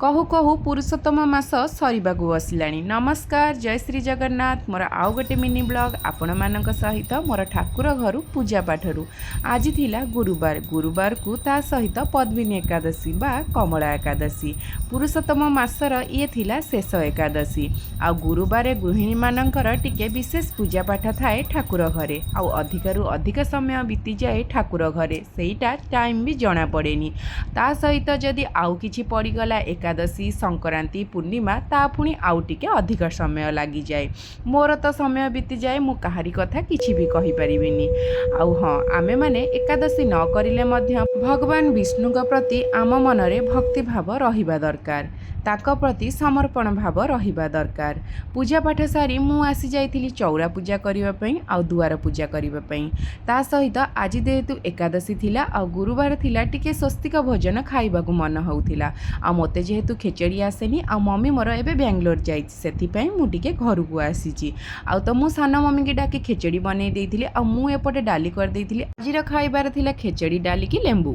कहू कहू पुरुषोत्तम मास सरिबाकु बसिलाणी। नमस्कार, जय श्री जगन्नाथ। मोर आउ गोटे मिनी ब्लॉग आपण मानक सहित मोर ठाकुर घर पूजा पाठरू। आज थिला गुरुवार। गुरुवार को ता सहित पद्मिनी एकादशी बा कमला एकादशी। पुरुषोत्तम मासर ये थिला शेष एकादशी। आ गुरुवार गृहिणी मानकर टिके विशेष पूजा पाठ थाए ठाकुर घरे। आउ अधिकरु अधिक समय बीती जाए ठाकुर घरे, सेईटा टाइम भी जना पड़ेनी। ता सहित जदि आउ किछि पड़ीगला एकादशी, संक्रांति, पूर्णिमा, ता पुणी आउ टिके अधिक समय लगी जाए। मोर तो समय बीती जाए, मु कहारी कथा किछि भी कहि परिबिनी। आउ हाँ, आमे माने एकादशी न करिले मध्य भगवान विष्णुक प्रति आम मनरे भक्ति भाव रहिबा दरकार, ताक प्रति समर्पण भाव रहिबा दरकार। पूजा पाठ सारी मु आसी जाइथिली चौरा पूजा करिबा पई आउ दुआर पूजा करिबा पई। ता सहित आज जेहेतु एकादशी थिला आउ गुरुवार थिला, टिके स्वस्तिक भोजन खाइबाकु मन होउथिला। आ मते जेहेतु खेचड़ी आसेनी, आ मम्मी मोर एबे बेंगलोर जाइछि, सेथिपई मु टिके घरकु आसीछि। आ तो मु साना मम्मी के डाके खेचड़ी बनै देइथिली। आ मु एपटे डाली कर देइथिली। आजिर खाइबार थिला खेचड़ी, डाली की लेंबू।